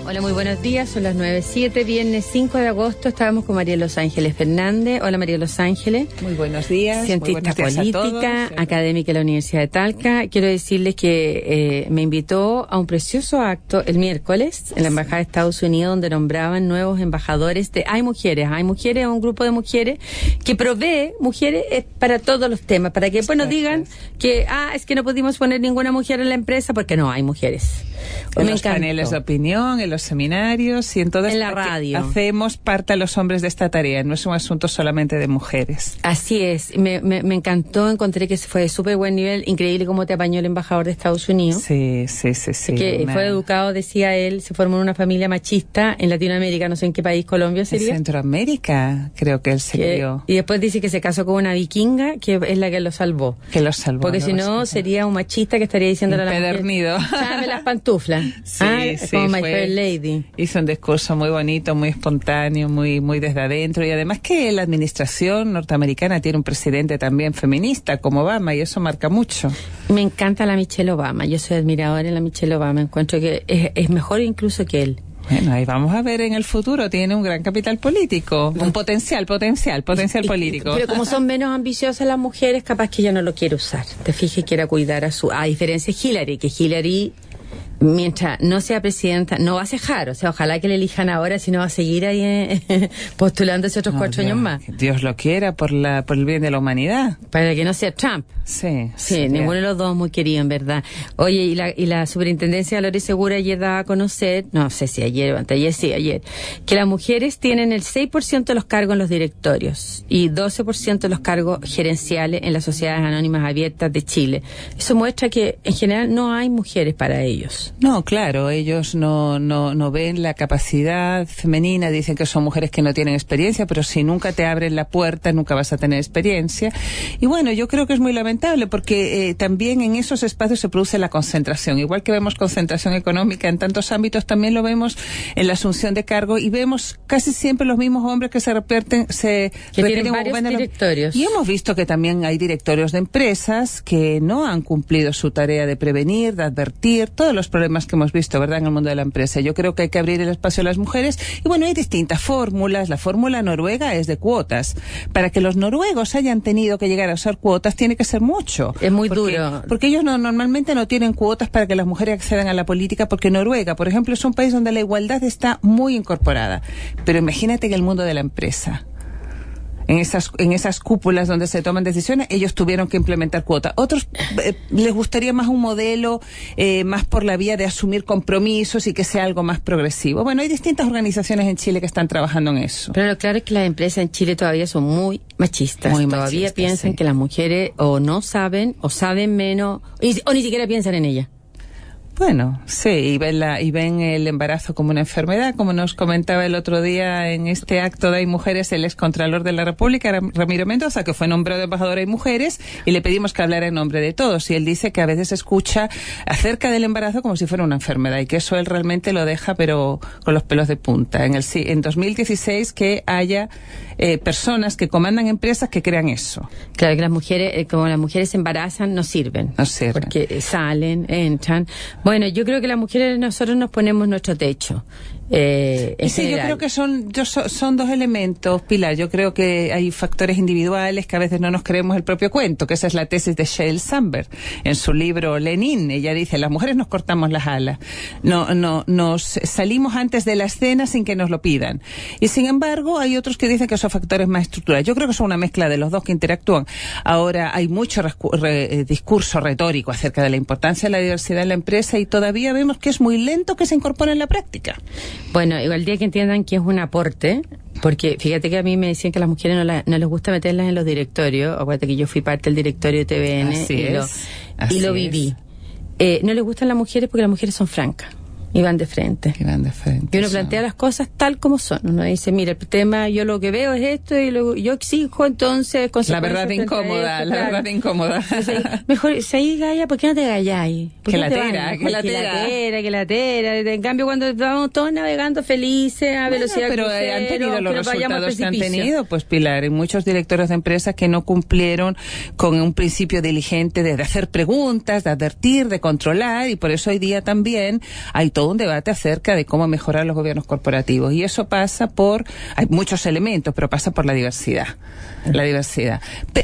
Hola, muy buenos días. Son las 9:07, viernes 5 de agosto. Estábamos con María Los Ángeles Fernández. Hola, María Los Ángeles. Muy buenos días. Cientista política, académica de la Universidad de Talca. Quiero decirles que me invitó a un precioso acto el miércoles en la Embajada de Estados Unidos, donde nombraban nuevos embajadores de Hay Mujeres, un grupo de mujeres que provee mujeres para todos los temas, para que después nos digan que es que no pudimos poner ninguna mujer en la empresa porque no hay mujeres. En los paneles de opinión, en los seminarios y en todo en la radio. Hacemos parte a los hombres de esta tarea, no es un asunto solamente de mujeres. Así es, me encantó, encontré que fue de súper buen nivel, increíble cómo te apañó el embajador de Estados Unidos. Sí. Que fue educado, decía él, se formó en una familia machista en Latinoamérica, no sé en qué país, Colombia sería. En Centroamérica, creo que él se crió. Y después dice que se casó con una vikinga, que es la que lo salvó. Porque si no, sería un machista que estaría diciendo a la mujer, dame las pantuflas. Como My Fair Lady. Hizo un discurso muy bonito, muy espontáneo, muy desde adentro, y además que la administración norteamericana tiene un presidente también feminista como Obama, y eso marca mucho. Me encanta la Michelle Obama, yo soy admiradora de la Michelle Obama, encuentro que es mejor incluso que él. Bueno, ahí vamos a ver en el futuro, tiene un gran capital político, un potencial político. Pero como son menos ambiciosas las mujeres, capaz que ella no lo quiere usar. Te fijas, quiere cuidar a diferencia de Hillary, que Hillary, mientras no sea presidenta, no va a cejar, o sea, ojalá que le elijan ahora, si no va a seguir ahí postulándose otros 4 años más. Dios lo quiera por el bien de la humanidad. Para que no sea Trump. Sí, ninguno de los dos muy querido, en verdad. Oye, y la Superintendencia de Valor y Seguro ayer daba a conocer, no sé si ayer o anteayer, ayer, que las mujeres tienen el 6% de los cargos en los directorios y 12% de los cargos gerenciales en las sociedades anónimas abiertas de Chile. Eso muestra que en general no hay mujeres para ellos. No, claro, ellos no ven la capacidad femenina, dicen que son mujeres que no tienen experiencia, pero si nunca te abren la puerta, nunca vas a tener experiencia. Y bueno, yo creo que es muy lamentable porque también en esos espacios se produce la concentración. Igual que vemos concentración económica en tantos ámbitos, también lo vemos en la asunción de cargo, y vemos casi siempre los mismos hombres que se repiten varios directorios. Y hemos visto que también hay directorios de empresas que no han cumplido su tarea de prevenir, de advertir, todos los problemas que hemos visto, ¿verdad?, en el mundo de la empresa. Yo creo que hay que abrir el espacio a las mujeres, y bueno, hay distintas fórmulas. La fórmula noruega es de cuotas. Para que los noruegos hayan tenido que llegar a usar cuotas, tiene que ser mucho. Es muy duro. Porque ellos normalmente no tienen cuotas para que las mujeres accedan a la política, porque Noruega, por ejemplo, es un país donde la igualdad está muy incorporada. Pero imagínate que el mundo de la empresa, en esas cúpulas donde se toman decisiones, ellos tuvieron que implementar cuotas. Otros les gustaría más un modelo más por la vía de asumir compromisos y que sea algo más progresivo. Bueno, hay distintas organizaciones en Chile que están trabajando en eso. Pero lo claro es que las empresas en Chile todavía son muy machistas. Todavía piensan que las mujeres o no saben, o saben menos, o ni siquiera piensan en ellas. Bueno, sí, y ven el embarazo como una enfermedad, como nos comentaba el otro día en este acto de Hay Mujeres el excontralor de la República, Ramiro Mendoza, que fue nombrado embajador de Hay Mujeres, y le pedimos que hablara en nombre de todos, y él dice que a veces escucha acerca del embarazo como si fuera una enfermedad, y que eso él realmente lo deja pero con los pelos de punta. En 2016 que haya personas que comandan empresas que crean eso. Claro que las mujeres, como las mujeres se embarazan, no sirven. Porque salen, entran. Bueno, yo creo que las mujeres nosotros nos ponemos nuestro techo. Yo creo que son dos elementos, Pilar. Yo creo que hay factores individuales que a veces no nos creemos el propio cuento, que esa es la tesis de Sheryl Sandberg en su libro Lenin. Ella dice, las mujeres nos cortamos las alas, nos salimos antes de la escena sin que nos lo pidan. Y sin embargo, hay otros que dicen que son factores más estructurales. Yo creo que son una mezcla de los dos que interactúan. Ahora, hay mucho discurso retórico acerca de la importancia de la diversidad en la empresa, y todavía vemos que es muy lento que se incorpore en la práctica. Bueno, igual día que entiendan que es un aporte, porque fíjate que a mí me decían que a las mujeres no les gusta meterlas en los directorios. Acuérdate que yo fui parte del directorio de TVN y lo viví. No les gustan las mujeres porque las mujeres son francas. Y van de frente. Y uno plantea las cosas tal como son. Uno dice, mira, el tema, yo lo que veo es esto, y luego yo exijo entonces la verdad incómoda, Entonces, mejor, si ahí galla, ¿por qué no te galláis? Que la tera. En cambio, cuando vamos todos navegando felices a velocidad pero crucero, han tenido los resultados que han tenido, pues Pilar, hay muchos directores de empresas que no cumplieron con un principio diligente de hacer preguntas, de advertir, de controlar, y por eso hoy día también hay todo un debate acerca de cómo mejorar los gobiernos corporativos. Y eso pasa hay muchos elementos, pero pasa por la diversidad.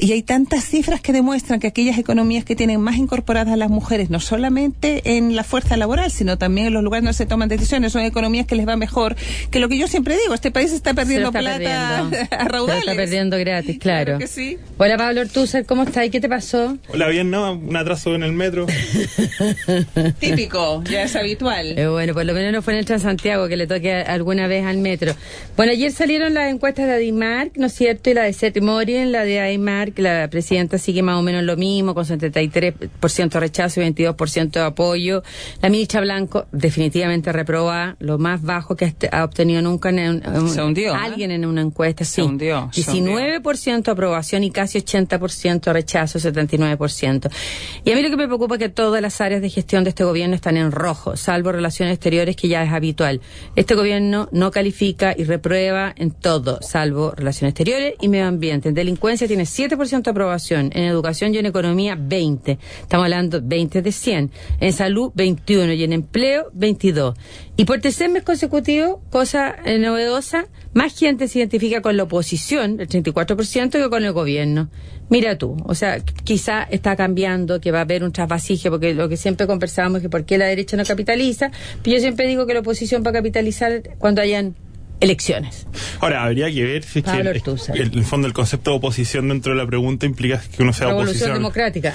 Y hay tantas cifras que demuestran que aquellas economías que tienen más incorporadas a las mujeres, no solamente en la fuerza laboral, sino también en los lugares donde se toman decisiones, son economías que les va mejor, que lo que yo siempre digo, este país está perdiendo plata a raudales. Se lo está perdiendo gratis, claro. Que sí. Hola Pablo Ortúzar, ¿cómo estás? ¿Y qué te pasó? Hola, bien, ¿no? Un atraso en el metro. Típico, ya es habitual. Bueno, por lo menos no fue en el Transantiago que le toque alguna vez al metro. Bueno, ayer salieron las encuestas de Adimark, ¿no es cierto? Y la de Seth Morin, la de Adimark, la presidenta sigue más o menos lo mismo, con 73% rechazo y 22% de apoyo. La ministra Blanco, definitivamente reproba, lo más bajo que ha obtenido nunca alguien en una encuesta. Sí. Se hundió. 19% aprobación y casi 80% rechazo, 79%. Y a mí lo que me preocupa es que todas las áreas de gestión de este gobierno están en rojo, salvo relaciones exteriores, que ya es habitual. Este gobierno no califica y reprueba en todo, salvo relaciones exteriores y medio ambiente. En delincuencia tiene 7% de aprobación, en educación y en economía 20. Estamos hablando 20 de 100. En salud 21 y en empleo 22. Y por tercer mes consecutivo, cosa novedosa, más gente se identifica con la oposición, el 34%, que con el gobierno. Mira tú, o sea, quizá está cambiando, que va a haber un trasvasije, porque lo que siempre conversábamos es que por qué la derecha no capitaliza, pero yo siempre digo que la oposición va a capitalizar cuando hayan elecciones. Ahora, habría que ver si es que en el fondo el concepto de oposición dentro de la pregunta implica que uno sea Revolución oposición democrática.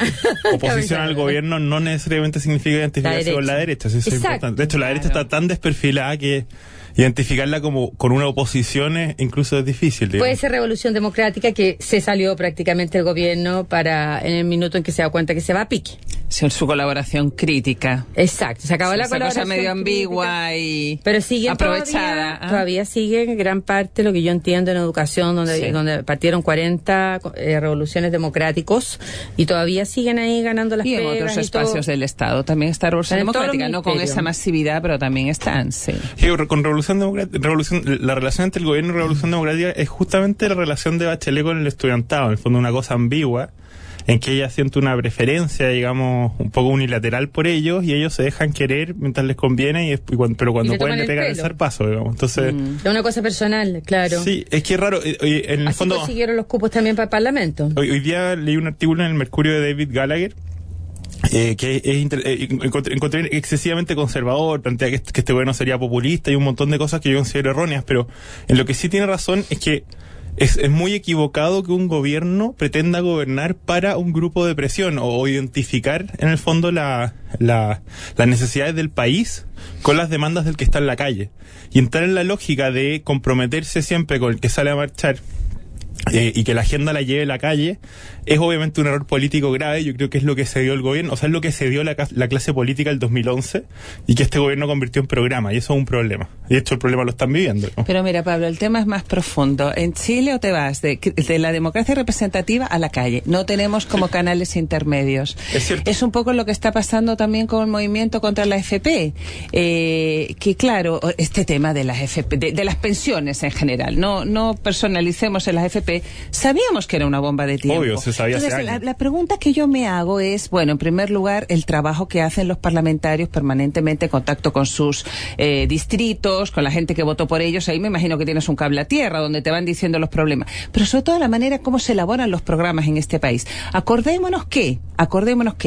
Oposición al gobierno no necesariamente significa identificarse con la derecha, eso es importante. De hecho, la derecha está tan desperfilada que identificarla como con una oposición incluso es difícil, digamos. Puede ser Revolución Democrática, que se salió prácticamente el gobierno en el minuto en que se da cuenta que se va a pique. Sí, su colaboración crítica. Exacto, se acabó la colaboración. Cosa medio ambigua y pero siguen aprovechada. Todavía siguen gran parte, lo que yo entiendo, en educación, donde partieron 40 revoluciones democráticos y todavía siguen ahí ganando las pegas. Y en otros espacios del Estado también está Revolución Democrática, no con esa masividad, pero también están, sí. Con la relación entre el gobierno y Revolución Democrática es justamente la relación de Bachelet con el estudiantado, en el fondo una cosa ambigua, en que ella siente una preferencia, digamos, un poco unilateral por ellos, y ellos se dejan querer mientras les conviene, pero cuando pueden le pegan el zarpazo, digamos. Entonces, es una cosa personal, claro. Sí, es que es raro. En el fondo consiguieron los cupos también para el Parlamento. Hoy día leí un artículo en el Mercurio de David Gallagher, que encontré excesivamente conservador, plantea que este gobierno sería populista y un montón de cosas que yo considero erróneas, pero en lo que sí tiene razón es que es muy equivocado que un gobierno pretenda gobernar para un grupo de presión o identificar en el fondo las necesidades del país con las demandas del que está en la calle, y entrar en la lógica de comprometerse siempre con el que sale a marchar y que la agenda la lleve a la calle, es obviamente un error político grave. Yo creo que es lo que se dio el gobierno, o sea, es lo que se dio la clase política el 2011 y que este gobierno convirtió en programa, y eso es un problema. Y de hecho el problema lo están viviendo, ¿no? Pero mira, Pablo, el tema es más profundo. En Chile, o te vas de la democracia representativa a la calle. No tenemos como canales intermedios. Es cierto. Es un poco lo que está pasando también con el movimiento contra la AFP. Que claro, este tema de las AFP, de las pensiones en general, no personalicemos en las AFP, sabíamos que era una bomba de tiempo. Obvio, se sabía. Entonces, la pregunta que yo me hago es, bueno, en primer lugar, el trabajo que hacen los parlamentarios permanentemente en contacto con sus distritos, con la gente que votó por ellos. Ahí me imagino que tienes un cable a tierra donde te van diciendo los problemas. Pero sobre todo la manera como se elaboran los programas en este país. Acordémonos que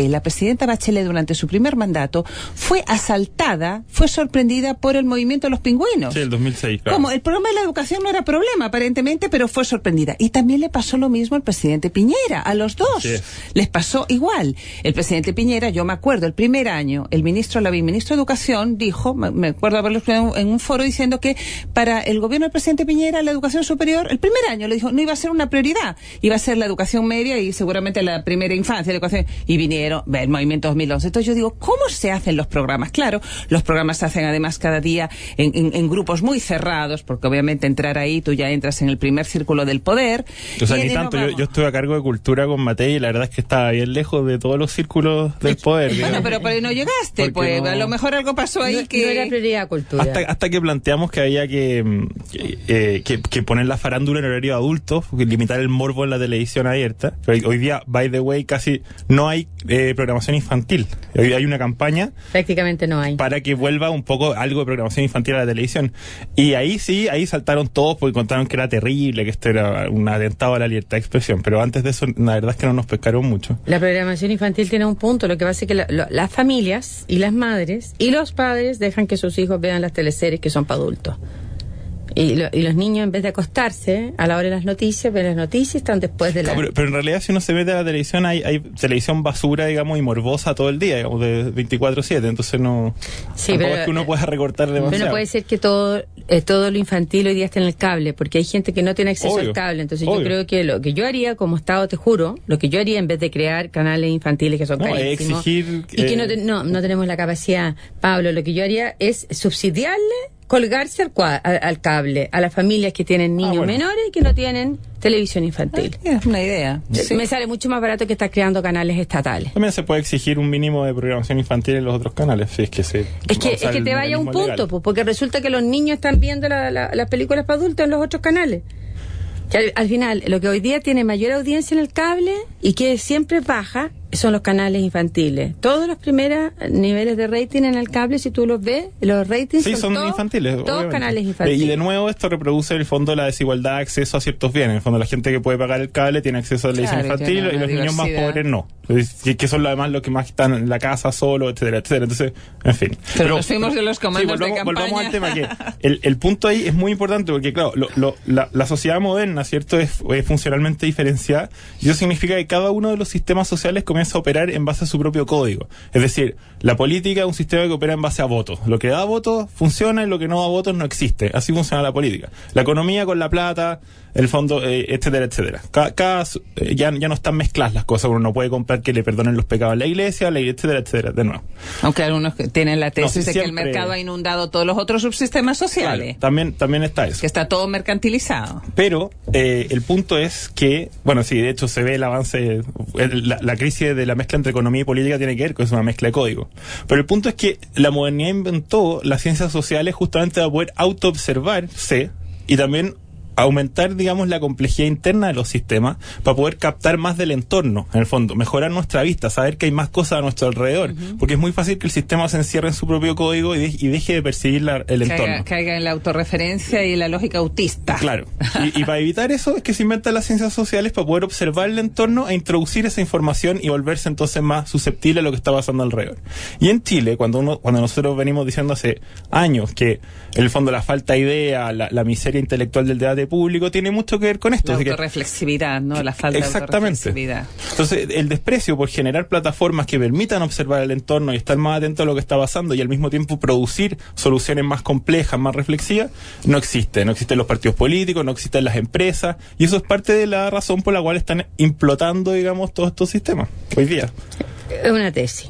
la presidenta Bachelet durante su primer mandato fue asaltada, fue sorprendida por el movimiento de los pingüinos. Sí, el 2006, claro. Como el problema de la educación no era problema, aparentemente, pero fue sorprendida. Y también le pasó lo mismo al presidente Piñera, a los dos. Sí. Les pasó igual. El presidente Piñera, yo me acuerdo, el primer año, el ministro Lavín, ministro de Educación, dijo, me acuerdo haberlo escuchado en un foro diciendo que para el gobierno del presidente Piñera la educación superior, el primer año le dijo, no iba a ser una prioridad, iba a ser la educación media y seguramente la primera infancia, la educación, y vinieron, el movimiento 2011. Entonces yo digo, ¿cómo se hacen los programas? Claro, los programas se hacen además cada día en grupos muy cerrados, porque obviamente entrar ahí, tú ya entras en el primer círculo del poder. O sea, ni tanto, yo estuve a cargo de cultura con Matei y la verdad es que estaba bien lejos de todos los círculos del poder. Bueno, pero por ahí no llegaste, pues no, a lo mejor algo pasó ahí que... No era prioridad cultura. Hasta que planteamos que había que poner la farándula en horario de adultos, limitar el morbo en la televisión abierta. Pero hoy día, by the way, casi no hay programación infantil. Hay una campaña prácticamente no hay para que vuelva un poco algo de programación infantil a la televisión. Y ahí saltaron todos porque contaron que era terrible, que esto era un atentado a la libertad de expresión. Pero antes de eso, la verdad es que no nos pescaron mucho. La programación infantil tiene un punto. Lo que pasa es que las familias y las madres y los padres dejan que sus hijos vean las teleseries que son para adultos. Y los niños, en vez de acostarse a la hora de las noticias, ven las noticias, están después de la... Pero en realidad, si uno se mete a la televisión, hay televisión basura, digamos, y morbosa todo el día, digamos, de 24/7. Entonces no... Sí, pero es que uno pueda recortar demasiado. Pero no puede ser que todo lo infantil hoy día esté en el cable, porque hay gente que no tiene acceso al cable. Entonces yo creo que lo que yo haría como Estado, te juro, lo que yo haría en vez de crear canales infantiles que son carísimos... exigir... Y que no tenemos la capacidad, Pablo, lo que yo haría es subsidiarle, colgarse al cable a las familias que tienen niños menores y que no tienen televisión infantil. Es una idea. Sí. Me sale mucho más barato que estar creando canales estatales. También se puede exigir un mínimo de programación infantil en los otros canales, si es que es que te vaya a un punto, pues, porque resulta que los niños están viendo las películas para adultos en los otros canales. Que al final, lo que hoy día tiene mayor audiencia en el cable y que siempre baja son los canales infantiles. Todos los primeros niveles de rating en el cable, si tú los ves, los ratings son infantiles. Todos obviamente. Canales infantiles. Y de nuevo esto reproduce en el fondo la desigualdad de acceso a ciertos bienes. En el fondo la gente que puede pagar el cable tiene acceso a la televisión infantil y los niños más pobres no. Que son además los que más están en la casa solo, etcétera, etcétera. Entonces, en fin. Pero nos fuimos de los comandos de campaña. Volvamos al tema que el punto ahí es muy importante porque claro, la sociedad moderna, ¿cierto? Es funcionalmente diferenciada y eso significa que cada uno de los sistemas sociales comienza a operar en base a su propio código. Es decir, la política es un sistema que opera en base a votos. Lo que da votos funciona y lo que no da votos no existe. Así funciona la política. La economía con la plata, el fondo, etcétera, etcétera. Ya no están mezcladas las cosas. Uno no puede comprar que le perdonen los pecados a la iglesia, etcétera, etcétera. De nuevo. Aunque algunos tienen la tesis de que el mercado ha inundado todos los otros subsistemas sociales. Claro, también está eso. Que está todo mercantilizado. Pero el punto es que, bueno, sí, de hecho se ve el avance, la crisis de la mezcla entre economía y política tiene que ver con una mezcla de código. Pero el punto es que la modernidad inventó las ciencias sociales justamente para poder autoobservarse y también aumentar, digamos, la complejidad interna de los sistemas para poder captar más del entorno, en el fondo, mejorar nuestra vista, saber que hay más cosas a nuestro alrededor, porque es muy fácil que el sistema se encierre en su propio código y deje de percibir el entorno. Caiga en la autorreferencia y la lógica autista. Claro. Y para evitar eso es que se inventan las ciencias sociales para poder observar el entorno e introducir esa información y volverse entonces más susceptible a lo que está pasando alrededor. Y en Chile, cuando nosotros venimos diciendo hace años que en el fondo la falta de idea, la miseria intelectual del debate público tiene mucho que ver con esto. La autorreflexividad, ¿no? La falta de autorreflexividad. Entonces, el desprecio por generar plataformas que permitan observar el entorno y estar más atento a lo que está pasando y al mismo tiempo producir soluciones más complejas, más reflexivas, no existe. No existen los partidos políticos, no existen las empresas y eso es parte de la razón por la cual están implotando, digamos, todos estos sistemas hoy día. Es una tesis.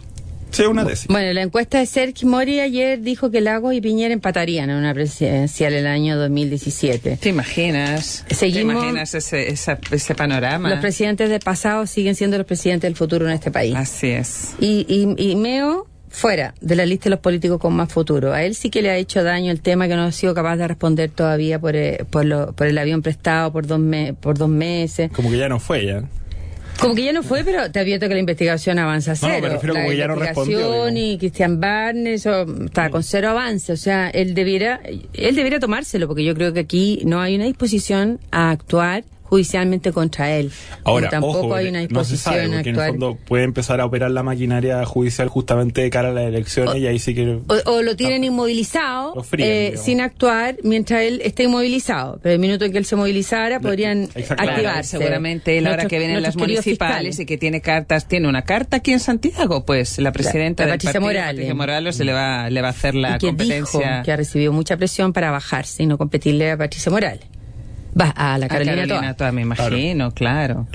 Sí, una tesis. Bueno, la encuesta de Sergio Mori ayer dijo que Lagos y Piñera empatarían en una presidencial el año 2017. ¿Te imaginas? Seguimos, ¿Te imaginas ese panorama? Los presidentes del pasado siguen siendo los presidentes del futuro en este país. Así es. Y Meo fuera de la lista de los políticos con más futuro. A él sí que le ha hecho daño el tema que no ha sido capaz de responder todavía por el avión prestado por 2 meses. Como que ya no fue ya. Como que ya no fue, pero te advierto que la investigación avanza a cero. No, me refiero como que ya no respondió. Y Cristian Barnes, eso está con cero avance. O sea, él debiera tomárselo, porque yo creo que aquí no hay una disposición a actuar judicialmente contra él. Ahora, tampoco ojo, hay una disposición no se sabe, porque a actuar. en el fondo puede empezar a operar la maquinaria judicial justamente de cara a las elecciones y ahí sí que... O lo tienen inmovilizado, sin actuar mientras él esté inmovilizado. Pero el minuto en que él se movilizara podrían activarse. Claro, seguramente él ahora que vienen las municipales y que tiene una carta aquí en Santiago, pues la presidenta del partido, Patricia Morales, le va a hacer la competencia. Dijo que ha recibido mucha presión para bajarse y no competirle a Patricia Morales. Va a la Carolina Toa, me imagino, claro.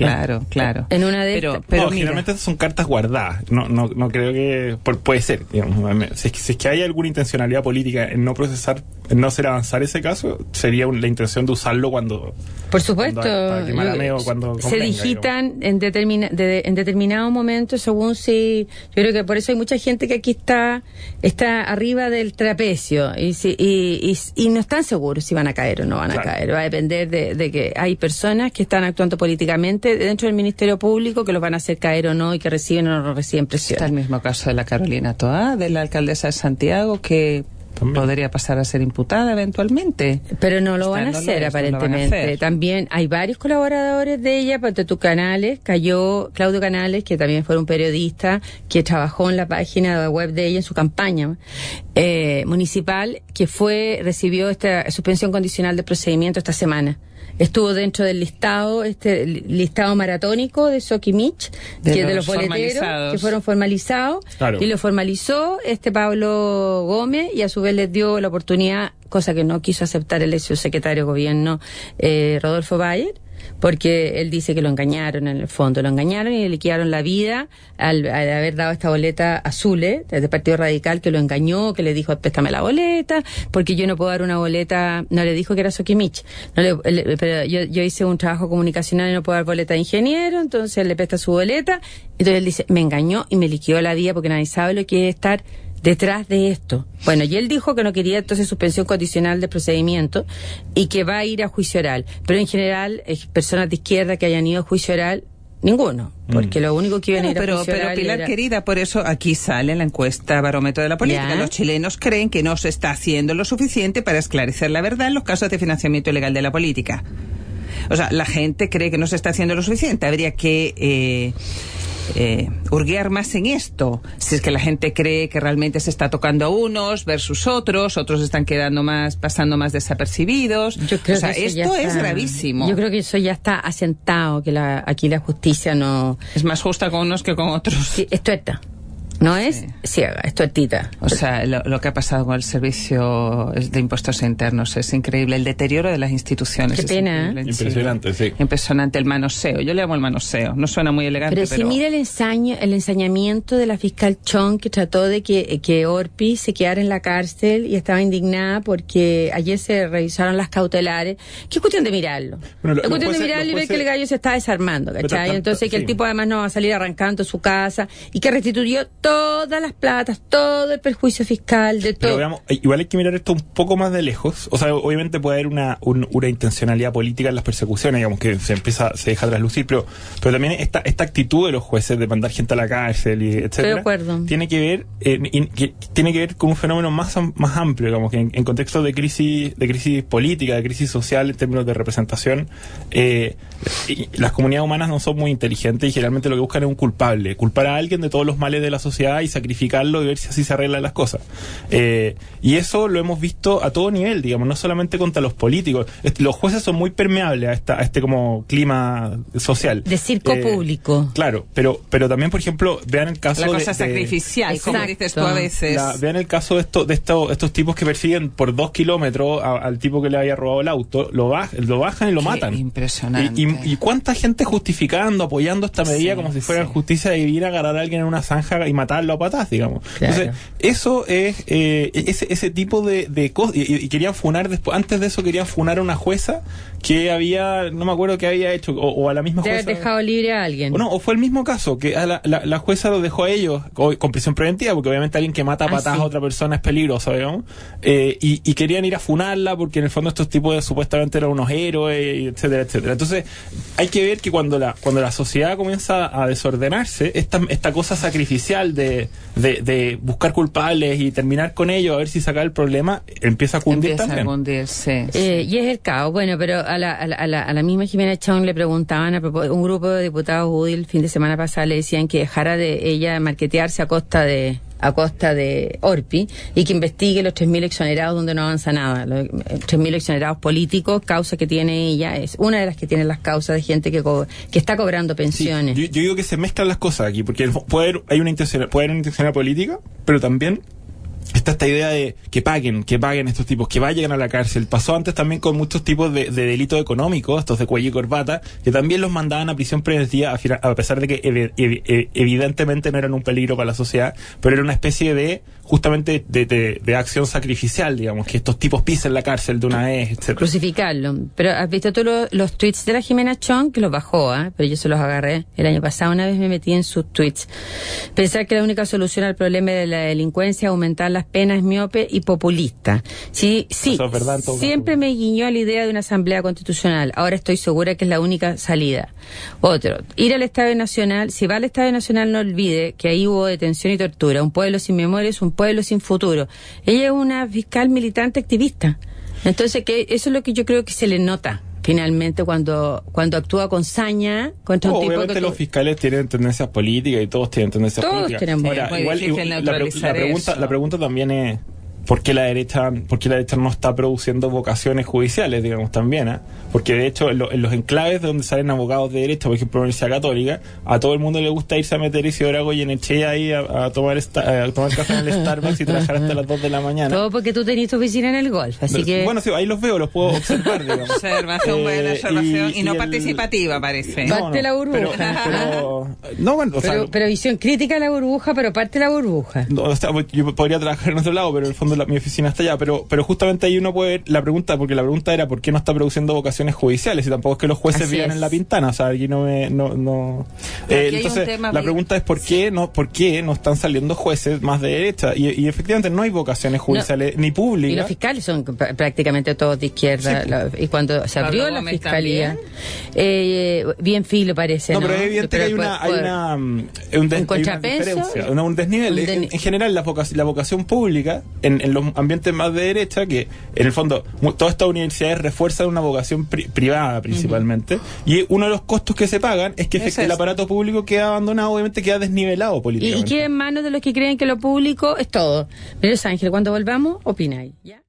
En una de pero generalmente son cartas guardadas. No creo que puede ser, digamos. Si es que hay alguna intencionalidad política en no procesar, en no hacer avanzar ese caso, sería la intención de usarlo cuando... Por supuesto. Cuando se digitan en determinados momentos según si... Yo creo que por eso hay mucha gente que aquí está arriba del trapecio y no están seguros si van a caer o no van a caer. Va a depender saber de que hay personas que están actuando políticamente dentro del Ministerio Público que los van a hacer caer o no y que reciben o no reciben presión. Está el mismo caso de la Carolina Toá, de la alcaldesa de Santiago, que podría pasar a ser imputada eventualmente. Pero no lo van a hacer, aparentemente. También hay varios colaboradores de ella, porque tu Canales, cayó Claudio Canales, que también fue un periodista que trabajó en la página web de ella en su campaña municipal, que recibió esta suspensión condicional de procedimiento esta semana. Estuvo dentro del listado maratónico de Soquimich, de los boleteros que fueron formalizados, claro. Y lo formalizó Pablo Gómez, y a su vez les dio la oportunidad, cosa que no quiso aceptar el ex secretario de gobierno Rodolfo Bayer, porque él dice que lo engañaron, en el fondo lo engañaron y le liquidaron la vida al haber dado esta boleta a Zule, del Partido Radical, que lo engañó, que le dijo, préstame la boleta, porque yo no puedo dar una boleta. No le dijo que era Soquimich, pero yo hice un trabajo comunicacional y no puedo dar boleta de ingeniero, entonces él le presta su boleta, entonces él dice, me engañó y me liquidó la vida, porque nadie sabe lo que es estar detrás de esto. Bueno, y él dijo que no quería entonces suspensión condicional de procedimiento y que va a ir a juicio oral. Pero en general, personas de izquierda que hayan ido a juicio oral, ninguno. Porque lo único que iban a ir a juicio oral. Pero Pilar, querida, por eso aquí sale en la encuesta Barómetro de la Política. ¿Ya? Los chilenos creen que no se está haciendo lo suficiente para esclarecer la verdad en los casos de financiamiento ilegal de la política. O sea, la gente cree que no se está haciendo lo suficiente. Habría que hurguear más en esto. Si es que la gente cree que realmente se está tocando a unos versus otros están pasando más desapercibidos. Yo creo que esto es gravísimo. Yo creo que eso ya está asentado, que aquí la justicia no es más justa con unos que con otros. Sí, esto está. No es ciega, es tuertita. O sea, lo que ha pasado con el servicio de impuestos internos es increíble. El deterioro de las instituciones. Qué pena. Impresionante, sí. Impresionante el manoseo. Yo le llamo el manoseo. No suena muy elegante, pero si mira el ensañamiento de la fiscal Chong, que trató de que Orpi se quedara en la cárcel, y estaba indignada porque ayer se revisaron las cautelares. ¿Qué cuestión de mirarlo? Bueno, es cuestión de mirarlo y ver que el gallo se está desarmando, ¿cachai? Entonces que el tipo además no va a salir arrancando su casa y que restituyó todas las platas, todo el perjuicio fiscal, de todo. Pero veamos, igual hay que mirar esto un poco más de lejos. O sea, obviamente puede haber una intencionalidad política en las persecuciones, digamos, que se deja traslucir, pero también esta actitud de los jueces de mandar gente a la cárcel y etcétera. Estoy de acuerdo. Tiene que ver con un fenómeno más amplio, digamos, que en contexto de crisis política, de crisis social, en términos de representación, las comunidades humanas no son muy inteligentes y generalmente lo que buscan es un culpable, culpar a alguien de todos los males de la sociedad y sacrificarlo y ver si así se arreglan las cosas. Y eso lo hemos visto a todo nivel, digamos, no solamente contra los políticos. Los jueces son muy permeables a este como clima social. De circo público. Claro, pero también, por ejemplo, vean el caso la cosa sacrificial, como dices tú a veces. Vean el caso de estos tipos que persiguen por 2 kilómetros al tipo que le había robado el auto, lo bajan y lo matan. Impresionante. Y cuánta gente justificando, apoyando esta medida como si fuera justicia divina, agarrar a alguien en una zanja y matarlo a patas, digamos. Claro. Entonces, eso es ese tipo de cosas. Y querían funar después, antes de eso querían funar a una jueza que no me acuerdo qué había hecho, o a la misma jueza. De haber dejado libre a alguien. O fue el mismo caso, que la jueza lo dejó a ellos con prisión preventiva, porque obviamente alguien que mata a patas a otra persona es peligroso, digamos. Y querían ir a funarla, porque en el fondo estos tipos supuestamente eran unos héroes, etcétera, etcétera. Entonces, hay que ver que cuando la sociedad comienza a desordenarse, esta cosa sacrificial de buscar culpables y terminar con ellos a ver si saca el problema, empieza a cundir también. Y es el caos. Bueno, pero a la misma Jimena Chong le preguntaban, un grupo de diputados UDI el fin de semana pasado le decían que dejara de ella marketearse a costa de Orpi y que investigue los 3.000 exonerados donde no avanza nada. Los 3.000 exonerados políticos, causa que tiene ella, es una de las que tiene las causas de gente que está cobrando pensiones. Sí, yo digo que se mezclan las cosas aquí, porque puede haber una intención política, pero también está esta idea de que paguen estos tipos, que vayan a la cárcel. Pasó antes también con muchos tipos de delitos económicos, estos de cuello y corbata, que también los mandaban a prisión preventiva, a pesar de que evidentemente no eran un peligro para la sociedad, pero era una especie de justamente de acción sacrificial, digamos, que estos tipos pisen la cárcel de una vez, etc. Crucificarlo. Pero has visto tú los tweets de la Jimena Chong, que los bajó, pero yo se los agarré el año pasado, una vez me metí en sus tweets. Pensar que la única solución al problema de la delincuencia es aumentar las penas es miope y populista. Sí, eso es verdad, siempre me guiñó a la idea de una asamblea constitucional. Ahora estoy segura que es la única salida. Otro, ir al Estadio Nacional. Si va al Estadio Nacional, no olvide que ahí hubo detención y tortura. Un pueblo sin memoria es un pueblo sin futuro. Ella es una fiscal militante activista. Entonces, que eso es lo que yo creo que se le nota finalmente cuando actúa con saña contra un tipo obviamente que los fiscales tienen tendencias políticas y todos tienen tendencias políticas. Ahora, la pregunta también es ¿por qué la derecha no está produciendo vocaciones judiciales, digamos, también? Porque de hecho en los enclaves donde salen abogados de derecha, por ejemplo, en la Universidad Católica, a todo el mundo le gusta irse a meter Isidora Goyenechea ahí a tomar café en el Starbucks y trabajar hasta las 2 de la mañana. Todo porque tú tenés tu oficina en el golf, así que... Bueno, sí, ahí los veo, los puedo observar, digamos. Observación, buena observación, y no participativa, parece. Parte la burbuja. Pero visión crítica a la burbuja, pero parte la burbuja. No, o sea, yo podría trabajar en otro lado, pero en el fondo mi oficina está allá, pero justamente ahí uno puede ver la pregunta, porque la pregunta era ¿por qué no está produciendo vocaciones judiciales? Y tampoco es que los jueces vivan en La Pintana, o sea, aquí entonces la pregunta es ¿por qué no están saliendo jueces más de derecha? Y efectivamente no hay vocaciones judiciales ni públicas. Y los fiscales son prácticamente todos de izquierda, y cuando se abrió la fiscalía, bien filo parece, ¿no? Pero es evidente que hay un contrapeso, un desnivel. En general la vocación pública en los ambientes más de derecha, que en el fondo todas estas universidades refuerzan una vocación privada principalmente, y uno de los costos que se pagan es que el aparato público queda abandonado, obviamente queda desnivelado políticamente. Y queda en manos de los que creen que lo público es todo. Pero Ángel, cuando volvamos, opináis, ¿ya?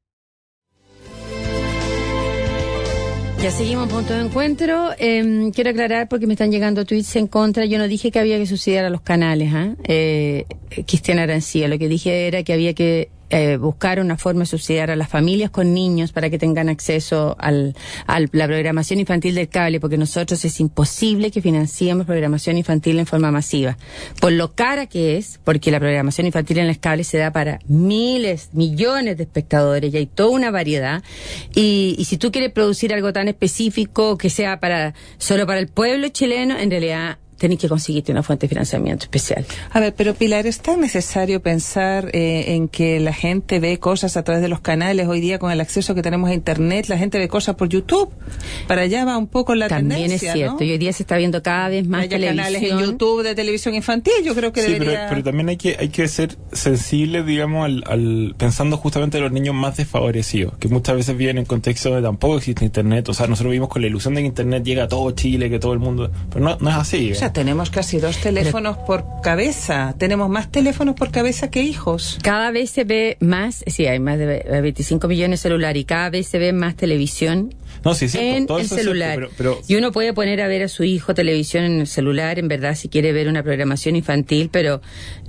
Ya seguimos punto de encuentro. Quiero aclarar porque me están llegando tweets en contra. Yo no dije que había que subsidiar a los canales, Cristiana Arancía. Lo que dije era que había que buscar una forma de subsidiar a las familias con niños para que tengan acceso a la programación infantil del cable, porque nosotros es imposible que financiemos programación infantil en forma masiva, por lo cara que es, porque la programación infantil en el cable se da para miles, millones de espectadores y hay toda una variedad, y si tú quieres producir algo tan específico que sea solo para el pueblo chileno, en realidad tenés que conseguirte una fuente de financiamiento especial. A ver, pero Pilar, ¿es tan necesario pensar en que la gente ve cosas a través de los canales? Hoy día, con el acceso que tenemos a Internet, la gente ve cosas por YouTube. Para allá va un poco la tendencia, también es cierto, ¿no? Y hoy día se está viendo cada vez más televisión. Canales en YouTube de televisión infantil, yo creo que debería... pero también hay que ser sensibles, digamos, pensando justamente en los niños más desfavorecidos, que muchas veces viven en contextos donde tampoco existe Internet. O sea, nosotros vivimos con la ilusión de que Internet llega a todo Chile, que todo el mundo... Pero no es así. O sea, tenemos casi 2 teléfonos por cabeza. Tenemos más teléfonos por cabeza que hijos. Cada vez se ve más, sí, hay más de 25 millones de celulares, y cada vez se ve más televisión en el celular. Pero y uno puede poner a ver a su hijo televisión en el celular, en verdad, si quiere ver una programación infantil, pero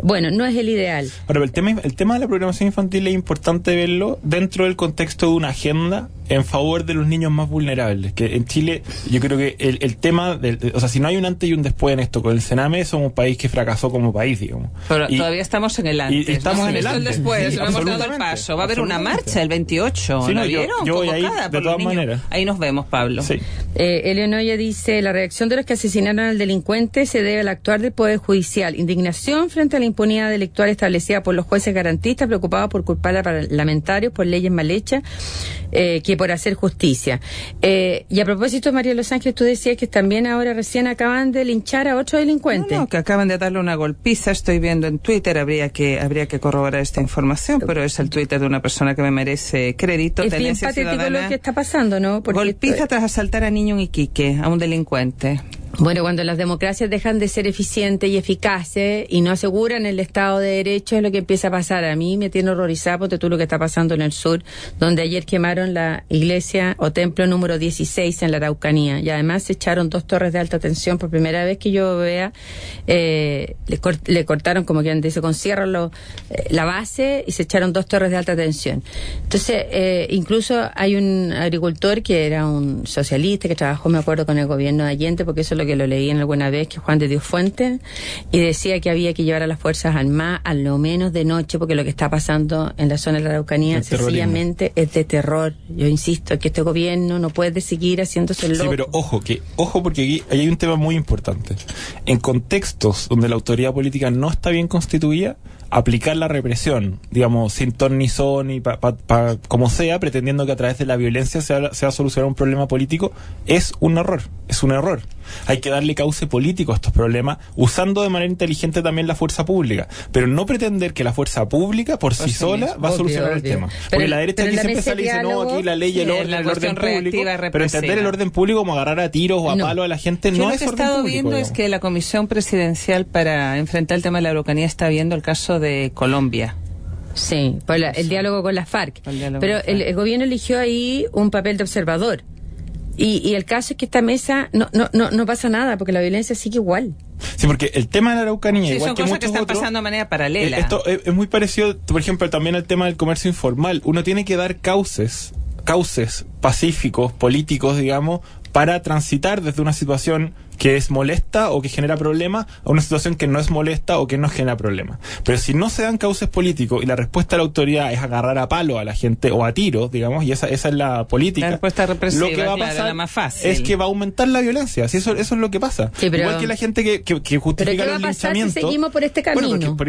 bueno, no es el ideal. Ahora, el tema de la programación infantil es importante verlo dentro del contexto de una agenda en favor de los niños más vulnerables, que en Chile yo creo que el tema o sea, si no hay un antes y un después en esto con el Sename, somos un país que fracasó como país, digamos. Pero todavía estamos en el antes. Y estamos en el antes. Después, no hemos dado el paso. Va a haber una marcha el 28, sí, ¿lo vieron? Yo voy ahí de todas maneras. Ahí nos vemos, Pablo. Sí. Eleonoya dice, la reacción de los que asesinaron al delincuente se debe al actuar del Poder Judicial. Indignación frente a la impunidad delictual establecida por los jueces garantistas, preocupados por culpar a parlamentarios por leyes mal hechas que por hacer justicia. Y a propósito, María Los Ángeles, tú decías que también ahora recién acaban de linchar a otro delincuente. No, que acaban de darle una golpiza, estoy viendo en Twitter, habría que corroborar esta información, pero es el Twitter de una persona que me merece crédito. Es bien patético lo que está pasando, ¿no? Porque golpiza tras asaltar a niño en Iquique, a un delincuente. Bueno, cuando las democracias dejan de ser eficientes y eficaces y no aseguran el Estado de Derecho, es lo que empieza a pasar. A mí me tiene horrorizado, porque tú lo que está pasando en el sur, donde ayer quemaron la iglesia o templo número 16 en la Araucanía, y además se echaron 2 torres de alta tensión. Por primera vez que yo vea, le cortaron, como quien dice, con cierre la base, y se echaron 2 torres de alta tensión. Entonces, incluso hay un agricultor que era un socialista que trabajó, me acuerdo, con el gobierno de Allende, porque eso solo que lo leí en alguna vez, que Juan de Dios Fuentes, y decía que había que llevar a las Fuerzas Armadas a lo menos de noche, porque lo que está pasando en la zona de la Araucanía sencillamente es de terror. Yo insisto que este gobierno no puede seguir haciéndose loco. Sí, pero ojo, porque aquí hay un tema muy importante. En contextos donde la autoridad política no está bien constituida, aplicar la represión, digamos, sin ton ni son, y como sea, pretendiendo que a través de la violencia se va a solucionar un problema político, es un error. Hay que darle cauce político a estos problemas, usando de manera inteligente también la fuerza pública, pero no pretender que la fuerza pública por sí sola va a solucionar el tema. Porque la derecha aquí siempre sale y dice, no, aquí la ley y el orden público, pero entender el orden público como agarrar a tiros o a palos a la gente no es orden público. Yo lo que he estado viendo es que la Comisión Presidencial para enfrentar el tema de la Araucanía está viendo el caso de Colombia. Sí, por el diálogo con las FARC. Pero el gobierno eligió ahí un papel de observador. Y el caso es que esta mesa no pasa nada, porque la violencia sigue igual. Sí, porque el tema de la Araucanía, igual son que cosas muchos que están otros, pasando de manera paralela. Esto es muy parecido, por ejemplo, también al tema del comercio informal. Uno tiene que dar cauces pacíficos, políticos, digamos, para transitar desde una situación que es molesta o que genera problemas a una situación que no es molesta o que no genera problemas. Pero si no se dan cauces políticos y la respuesta de la autoridad es agarrar a palo a la gente o a tiros, digamos, y esa es la política, la respuesta represiva, lo que va a pasar la más fácil. es que va a aumentar la violencia. Si eso es lo que pasa. Sí, pero, igual que la gente que justifica los linchamientos. ¿Pero qué va a pasar si seguimos por este camino? Bueno, por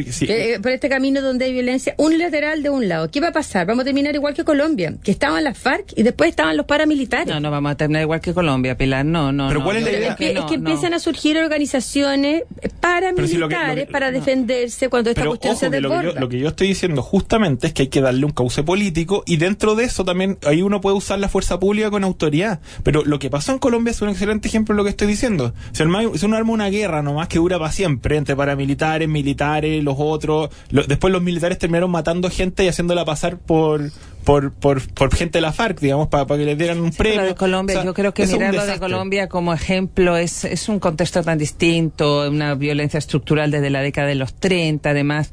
este camino donde hay violencia unilateral de un lado. ¿Qué va a pasar? Vamos a terminar igual que Colombia, que estaban las FARC y después estaban los paramilitares. No vamos a terminar igual que Colombia, Pilar. No. ¿Pero cuál es la idea? Es que empiezan a surgir organizaciones paramilitares para defenderse cuando esta cuestión se desborda. Lo que yo estoy diciendo justamente es que hay que darle un cauce político, y dentro de eso también ahí uno puede usar la fuerza pública con autoridad. Pero lo que pasó en Colombia es un excelente ejemplo de lo que estoy diciendo. Si uno arma una guerra nomás que dura para siempre entre paramilitares, militares, los otros, después los militares terminaron matando gente y haciéndola pasar por gente de la FARC, digamos, para que les dieran un premio. Lo de Colombia, o sea, yo creo que mirarlo de Colombia como ejemplo es un contexto tan distinto, una violencia estructural desde la década de los 30, además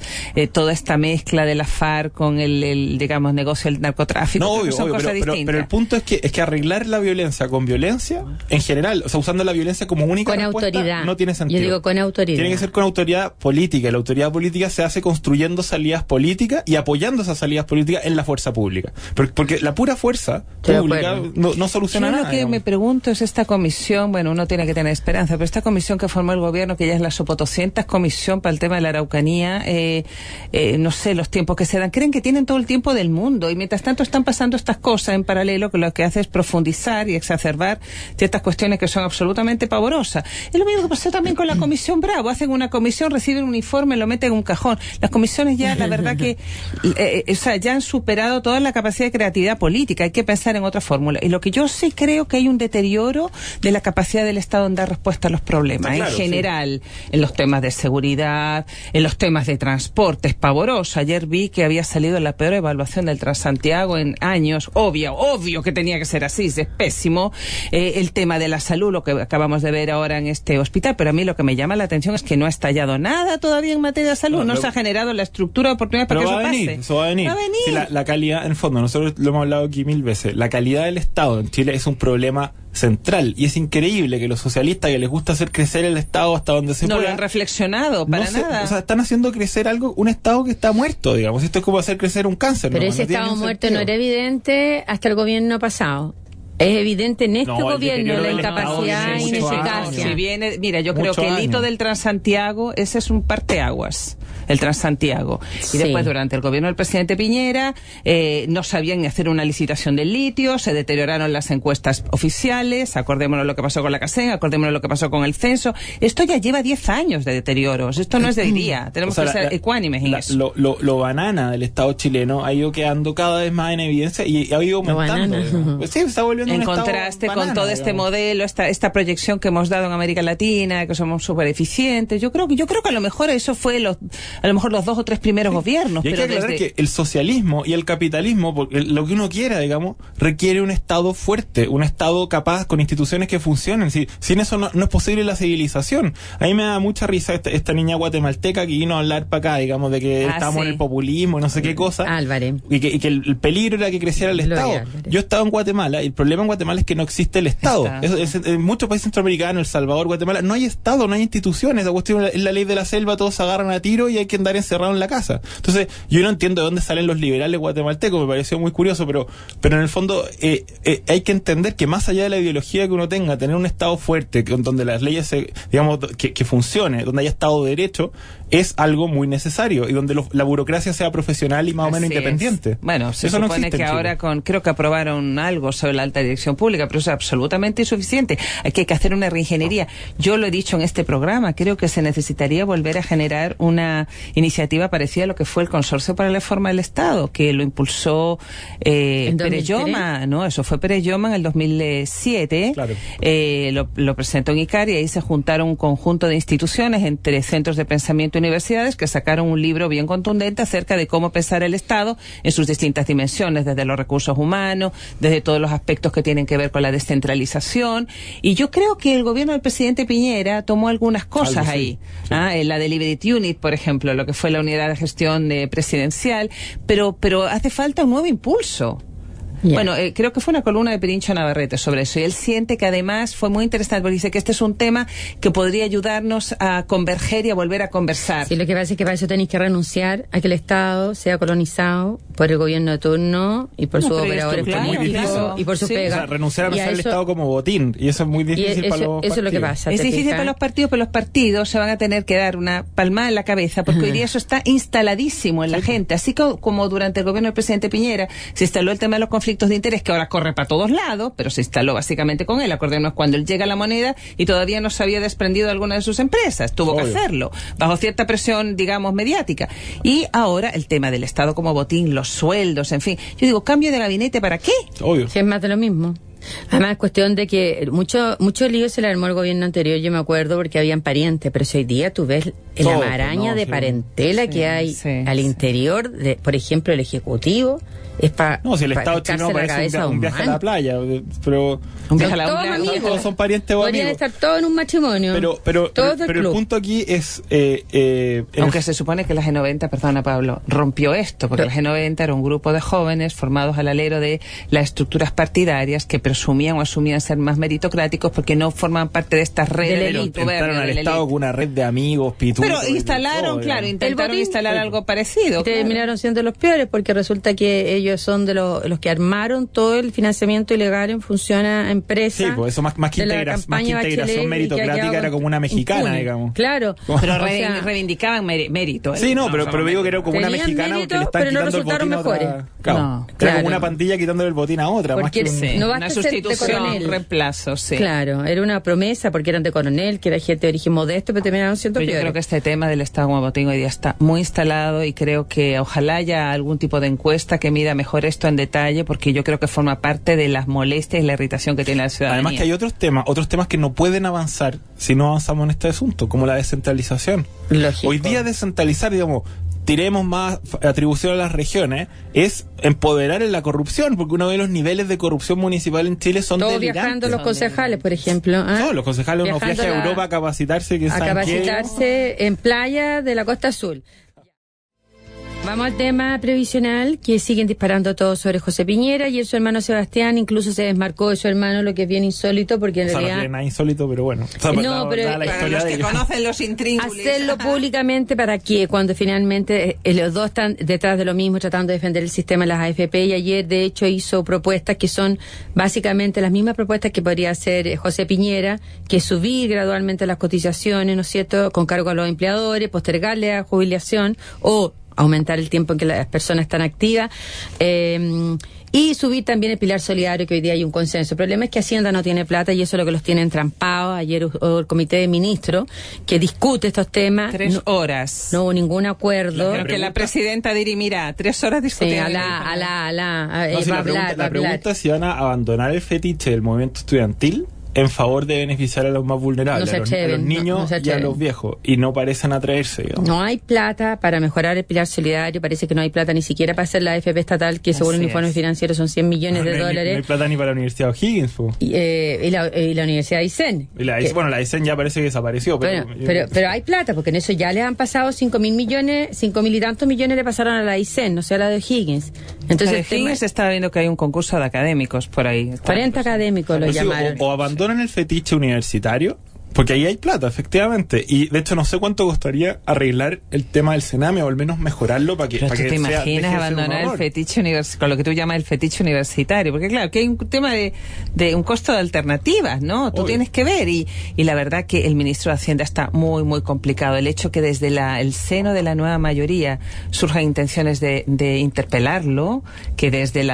toda esta mezcla de la FARC con el digamos, negocio del narcotráfico. No, obvio, son cosas distintas. Pero el punto es que arreglar la violencia con violencia, en general, o sea, usando la violencia como única con respuesta, autoridad. No tiene sentido. Yo digo con autoridad. Tiene que ser con autoridad política, y la autoridad política se hace construyendo salidas políticas y apoyando esas salidas políticas en la fuerza pública. Porque la pura fuerza pública no soluciona nada. Lo que me pregunto es esta comisión, bueno, uno tiene que tener esperanza, pero esta comisión que formó el gobierno, que ya es la Sopotoscientas comisión para el tema de la Araucanía, no sé, los tiempos que se dan, creen que tienen todo el tiempo del mundo, y mientras tanto están pasando estas cosas en paralelo, que lo que hace es profundizar y exacerbar ciertas cuestiones que son absolutamente pavorosas. Es lo mismo que pasó también con la comisión Bravo. Hacen una comisión, reciben un informe, lo meten en un cajón. Las comisiones ya, la verdad que ya han superado toda la capacidad de creatividad política. Hay que pensar en otra fórmula. Y lo que yo sí creo que hay un deterioro de la capacidad del Estado en dar respuesta a los problemas. Claro, en general, sí. En los temas de seguridad, en los temas de transporte, es pavoroso. Ayer vi que había salido la peor evaluación del Transantiago en años. Obvio que tenía que ser así, es pésimo. El tema de la salud, lo que acabamos de ver ahora en este hospital, pero a mí lo que me llama la atención es que no ha estallado nada todavía en materia de salud. No se ha generado la estructura de oportunidades para que eso pase. Eso va a venir. Sí, la calidad, en el fondo, nosotros lo hemos hablado aquí 1000 veces, la calidad del Estado en Chile es un problema central, y es increíble que los socialistas, que les gusta hacer crecer el Estado hasta donde se pueda, no lo han reflexionado para nada. O sea, están haciendo crecer un Estado que está muerto, digamos. Esto es como hacer crecer un cáncer. Pero ese Estado muerto no era evidente hasta el gobierno pasado. Es evidente en este gobierno la incapacidad e ineficacia. Si viene, mira, yo creo que el hito del Transantiago, ese es un parteaguas, el Transantiago. Sí. Y después, durante el gobierno del presidente Piñera, no sabían ni hacer una licitación del litio, se deterioraron las encuestas oficiales, acordémonos lo que pasó con la CACEN, acordémonos lo que pasó con el censo. Esto ya lleva 10 años de deterioros, esto no es de hoy día, tenemos que ser ecuánimes en eso. Lo banana del Estado chileno ha ido quedando cada vez más en evidencia y ha ido aumentando. Pues sí, está volviendo en contraste con todo este modelo, esta proyección que hemos dado en América Latina, que somos súper eficientes. Yo creo que a lo mejor eso fue a lo mejor los 2 o 3 primeros gobiernos. Y hay que aclarar que el socialismo y el capitalismo, porque lo que uno quiera, digamos, requiere un Estado fuerte, un Estado capaz con instituciones que funcionen. Sin eso no es posible la civilización. A mí me da mucha risa esta niña guatemalteca que vino a hablar para acá, digamos, de que estamos en el populismo, no sé qué cosa. Álvarez. Y que el peligro era que creciera el Estado. Yo he estado en Guatemala y el problema en Guatemala es que no existe el Estado. En muchos países centroamericanos, El Salvador, Guatemala, no hay Estado, no hay instituciones. La cuestión es la ley de la selva, todos se agarran a tiro y hay que andar encerrado en la casa. Entonces, yo no entiendo de dónde salen los liberales guatemaltecos, me pareció muy curioso, pero en el fondo hay que entender que más allá de la ideología que uno tenga, tener un Estado fuerte, donde las leyes, digamos, que funcione, donde haya Estado de Derecho, es algo muy necesario y donde la burocracia sea profesional y más o menos independiente. Bueno, se supone que ahora creo que aprobaron algo sobre la alta dirección pública, pero eso es absolutamente insuficiente. Hay que hacer una reingeniería. Yo lo he dicho en este programa, creo que se necesitaría volver a generar una iniciativa parecida a lo que fue el Consorcio para la Reforma del Estado, que lo impulsó Perelloma, ¿no? Eso fue Perelloma en el 2007. Claro. Lo presentó en ICAR y ahí se juntaron un conjunto de instituciones entre centros de pensamiento y universidades que sacaron un libro bien contundente acerca de cómo pensar el Estado en sus distintas dimensiones, desde los recursos humanos, desde todos los aspectos que tienen que ver con la descentralización. Y yo creo que el gobierno del presidente Piñera tomó algunas cosas ahí. Sí. La Deliberate Unit, por ejemplo, lo que fue la unidad de gestión presidencial, pero hace falta un nuevo impulso. Yeah. Bueno, creo que fue una columna de Pirincho Navarrete sobre eso y él siente que además fue muy interesante porque dice que este es un tema que podría ayudarnos a converger y a volver a conversar. Sí, lo que pasa es que para eso tenéis que renunciar a que el Estado sea colonizado por el gobierno de turno y por sus operadores políticos y por sus pegas. O sea, renunciar a pensar el Estado como botín y eso es muy difícil para los partidos. Eso es lo que pasa. Es difícil para los partidos, pero los partidos se van a tener que dar una palmada en la cabeza porque hoy día eso está instaladísimo en la gente. Así como durante el gobierno del presidente Piñera se instaló el tema de los conflictos de interés que ahora corre para todos lados, pero se instaló básicamente con él. Acordémonos cuando él llega a la moneda y todavía no se había desprendido de alguna de sus empresas. Tuvo que hacerlo bajo cierta presión, digamos, mediática. Y ahora el tema del Estado como botín, los sueldos, en fin. Yo digo, ¿cambio de gabinete para qué? Obvio. Si es más de lo mismo. Además, es cuestión de que mucho lío se le armó al gobierno anterior, yo me acuerdo, porque habían parientes, pero si hoy día tú ves la maraña de parentela que hay al interior, por ejemplo, el Ejecutivo, es para... No, si el Estado chino parece un viaje a la playa, pero... Un viaje a la playa. Todos son parientes o podrían amigos. estar todos en un matrimonio. Pero el punto aquí es... Aunque se supone que la G90, perdona Pablo, rompió esto, porque la G90 era un grupo de jóvenes formados al alero de las estructuras partidarias que presumían o asumían ser más meritocráticos porque no forman parte de estas redes de entraron al Estado con una red de amigos, pitutos. Pero instalaron, intentaron instalar algo parecido. Y terminaron siendo los peores porque resulta que ellos son de los que armaron todo el financiamiento ilegal en función a empresas. Sí, pues eso más que integración meritocrática era como una mexicana, digamos. Claro. Pero reivindicaban mérito. Sí, pero digo que era como una mexicana mérito, que le están quitando el botín a otra. Claro. Era como una pandilla quitándole el botín a otra. Porque más que no una sustitución, reemplazo, sí. Claro, era una promesa porque eran de coronel, que era gente de origen modesto, pero terminaron siendo peores. Yo creo que este tema del Estado como botín hoy día está muy instalado y creo que ojalá haya algún tipo de encuesta que mida mejor esto en detalle, porque yo creo que forma parte de las molestias y la irritación que tiene la ciudadanía. Además que hay otros temas que no pueden avanzar si no avanzamos en este asunto, como la descentralización. Lógico. Hoy día descentralizar, digamos, tiremos más atribución a las regiones, es empoderar en la corrupción, porque uno ve los niveles de corrupción municipal en Chile son todos delirantes. Viajando los concejales, por ejemplo. No, los concejales uno viaja a Europa a capacitarse. En playa de la Costa Azul. Vamos al tema previsional, que siguen disparando todos sobre José Piñera y su hermano Sebastián incluso se desmarcó de su hermano, lo que es bien insólito, porque en realidad... No tiene nada insólito, pero bueno. No, pero la historia los que conocen los intríngulis. Hacerlo públicamente para que cuando finalmente los dos están detrás de lo mismo, tratando de defender el sistema de las AFP, y ayer de hecho hizo propuestas que son básicamente las mismas propuestas que podría hacer José Piñera, que es subir gradualmente las cotizaciones, ¿no es cierto?, con cargo a los empleadores, postergarle a jubilación o aumentar el tiempo en que las personas están activas, y subir también el pilar solidario, que hoy día hay un consenso. El problema es que Hacienda no tiene plata y eso es lo que los tiene entrampados. Ayer hubo el comité de ministros que discute estos temas. 3 horas. No hubo ningún acuerdo. Creo que la presidenta dirimirá 3 horas discutiendo. Sí, la pregunta es si van a abandonar el fetiche del movimiento estudiantil en favor de beneficiar a los más vulnerables, a los niños y a los viejos, y no parecen atraerse, digamos. No hay plata para mejorar el pilar solidario, parece que no hay plata ni siquiera para hacer la AFP estatal, que según el informe financiero son 100 millones de dólares. No hay plata ni para la Universidad O'Higgins. Y la Universidad de Aysén. La Aysén ya parece que desapareció. Pero hay plata, porque en eso ya les han pasado 5.000 millones, 5.000 y tantos millones le pasaron a la Aysén, no sea la de O'Higgins. Entonces, O'Higgins estaba viendo que hay un concurso de académicos por ahí. 40 académicos lo llamaron. O abandonan el fetiche universitario, porque ahí hay plata, efectivamente. Y de hecho no sé cuánto costaría arreglar el tema del Sename, o al menos mejorarlo para que te imaginas abandonar el fetiche con lo que tú llamas el fetiche universitario, porque claro, que hay un tema de un costo de alternativas, ¿no? Tú tienes que ver, y la verdad que el ministro de Hacienda está muy, muy complicado. El hecho que desde el seno de la nueva mayoría surjan intenciones de interpelarlo, que desde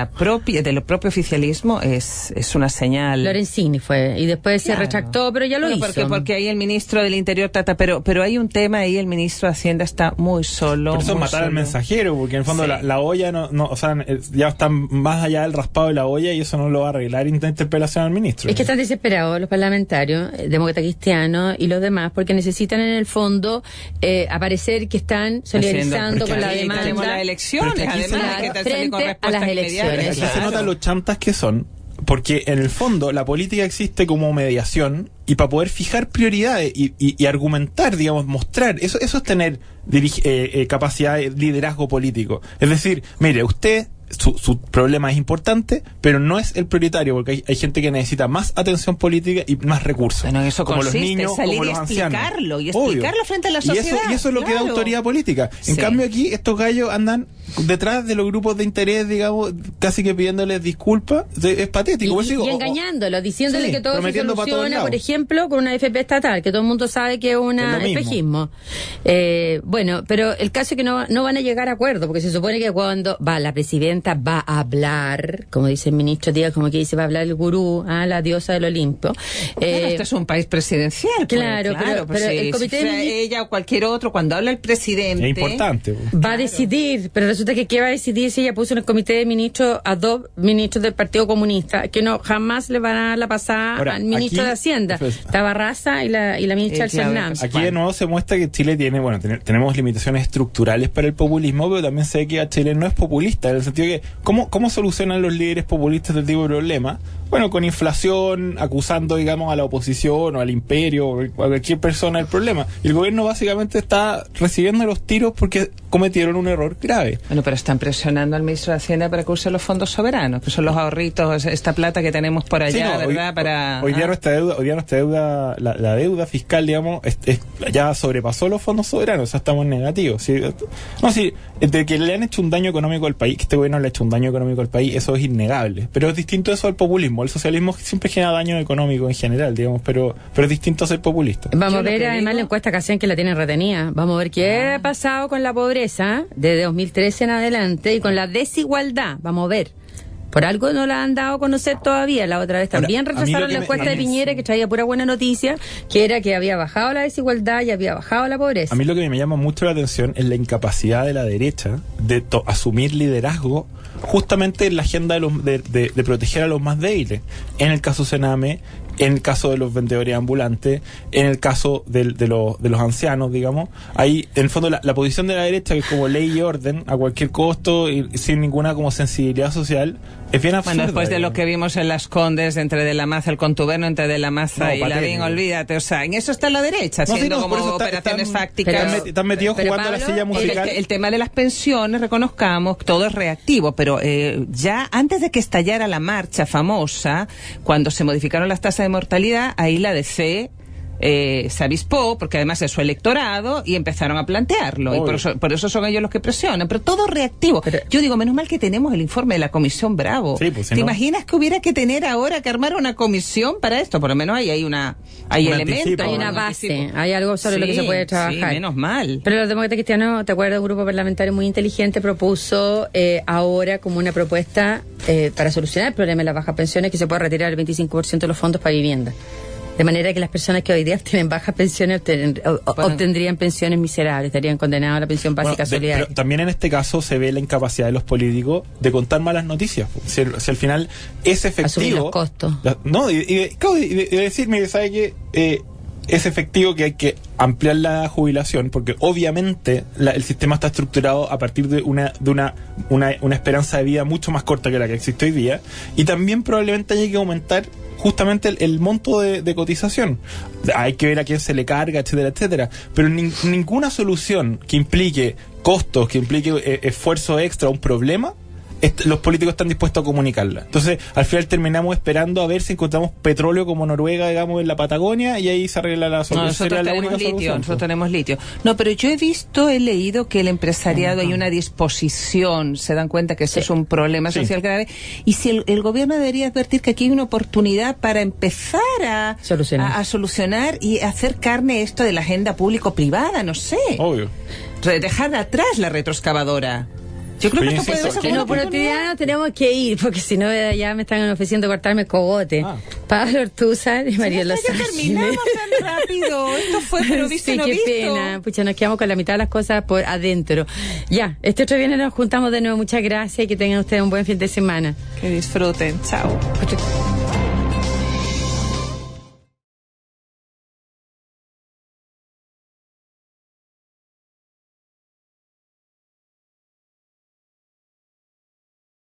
del propio oficialismo es una señal. Lorenzini fue, y después se retractó, pero ya lo hizo. Porque ahí el ministro del Interior trata, pero hay un tema ahí, el ministro de Hacienda está muy solo. Por eso matar al mensajero, porque en el fondo la olla o sea, ya están más allá del raspado de la olla, y eso no lo va a arreglar interpelación al ministro. Es que están desesperados los parlamentarios, demócratas cristianos y los demás, porque necesitan en el fondo aparecer que están solidarizando con la demanda. Tenemos las elecciones, además, frente a las elecciones. Aquí se notan los chantas que son. Porque en el fondo la política existe como mediación, y para poder fijar prioridades y argumentar, digamos, mostrar, eso es tener capacidad de liderazgo político. Es decir, mire, usted, su problema es importante, pero no es el prioritario, porque hay gente que necesita más atención política y más recursos. Bueno, eso como consiste, los niños, salir como los ancianos. Y explicarlo frente a la sociedad. Y eso es lo que da autoridad política. En cambio aquí, estos gallos andan detrás de los grupos de interés, digamos, casi que pidiéndoles disculpas. Es patético. Y engañándolos, diciéndole que todo se soluciona, por ejemplo, con una AFP estatal, que todo el mundo sabe que es un espejismo. Bueno, pero el caso es que no van a llegar a acuerdo, porque se supone que cuando la presidenta va a hablar, como dice el ministro Díaz, como que dice, va a hablar el gurú, la diosa del Olimpo. Esto es un país presidencial. Claro, pero el comité de ministros, ella o cualquier otro, cuando habla el presidente, es importante. Va a decidir, pero resulta que ¿qué va a decidir si ella puso en el comité de ministros a 2 ministros del Partido Comunista, que no jamás le van a dar la pasada al ministro de Hacienda, Tabarraza y la ministra Alcernam? Aquí de nuevo se muestra que Chile tiene, tenemos limitaciones estructurales para el populismo, pero también se ve que Chile no es populista, en el sentido que ¿cómo solucionan los líderes populistas este tipo de problemas? Bueno, con inflación, acusando, digamos, a la oposición o al imperio o a cualquier persona el problema. Y el gobierno básicamente está recibiendo los tiros porque cometieron un error grave. Bueno, pero están presionando al ministro de Hacienda para que use los fondos soberanos, que son los ahorritos, esta plata que tenemos por allá, ¿verdad? Hoy día nuestra deuda, la deuda fiscal, digamos, ya sobrepasó los fondos soberanos, o sea, estamos negativos. De que le han hecho un daño económico al país, que este gobierno le ha hecho un daño económico al país, eso es innegable. Pero es distinto eso al populismo. El socialismo siempre genera daño económico en general, digamos, pero es distinto a ser populista. Vamos a ver además la encuesta que hacen, que la tienen retenida. Vamos a ver qué ha pasado con la pobreza desde 2013 en adelante y con la desigualdad. Vamos a ver. Por algo no la han dado a conocer todavía. La otra vez también rechazaron la encuesta de Piñera, que traía pura buena noticia, que era que había bajado la desigualdad y había bajado la pobreza. A mí lo que me llama mucho la atención es la incapacidad de la derecha de asumir liderazgo justamente en la agenda de proteger a los más débiles. En el caso Sename, en el caso de los vendedores ambulantes, en el caso de los ancianos, digamos. Ahí, en el fondo, la posición de la derecha, que es como ley y orden, a cualquier costo y sin ninguna como sensibilidad social, es bien absurda. Bueno, después de lo que vimos en Las Condes, entre De la Maza, el contubernio entre De la Maza y Lavín, olvídate, o sea, en eso está la derecha, haciendo como operaciones fácticas. Están metidos jugando a la silla musical. El tema de las pensiones, reconozcamos, todo es reactivo, pero ya antes de que estallara la marcha famosa, cuando se modificaron las tasas de mortalidad, ahí la DC se avispó, porque además es su electorado, y empezaron a plantearlo. Y por eso son ellos los que presionan. Pero todo reactivo. Yo digo, menos mal que tenemos el informe de la Comisión Bravo. Sí, pues, ¿Te imaginas que hubiera que tener ahora que armar una comisión para esto? Por lo menos hay elementos. Hay una base, hay algo sobre lo que se puede trabajar. Sí, menos mal. Pero los demócratas cristianos, ¿te acuerdas? Un grupo parlamentario muy inteligente propuso ahora como una propuesta para solucionar el problema de las bajas pensiones, que se pueda retirar el 25% de los fondos para vivienda. De manera que las personas que hoy día tienen bajas pensiones obtendrían pensiones miserables, estarían condenados a la pensión básica solidaria. Pero también en este caso se ve la incapacidad de los políticos de contar malas noticias. Si al final es efectivo... Asumir los costos. Y decirme, ¿sabe qué? Es efectivo que hay que ampliar la jubilación, porque obviamente el sistema está estructurado a partir de una esperanza de vida mucho más corta que la que existe hoy día, y también probablemente haya que aumentar justamente el monto de cotización. Hay que ver a quién se le carga, etcétera, etcétera. Pero ninguna solución que implique costos, que implique esfuerzo extra, un problema, los políticos están dispuestos a comunicarla. Entonces, al final terminamos esperando a ver si encontramos petróleo como Noruega, digamos, en la Patagonia, y ahí se arregla la solución. Nosotros tenemos litio. No, pero yo he leído que el empresariado hay una disposición, se dan cuenta que eso es un problema social grave, y si el gobierno debería advertir que aquí hay una oportunidad para empezar a solucionar y hacer carne esto de la agenda público-privada, no sé. Obvio. Dejar atrás la retroexcavadora. Yo creo que esto puede ser no, por otro tenemos que ir, porque si no ya me están ofreciendo cortarme el cogote. Pablo Ortúzar y María Lozano. Ya terminamos tan rápido. Esto fue, pero visto y no visto. Qué pena. Pucha, nos quedamos con la mitad de las cosas por adentro. Ya, este otro viernes nos juntamos de nuevo. Muchas gracias y que tengan ustedes un buen fin de semana. Que disfruten. Chao.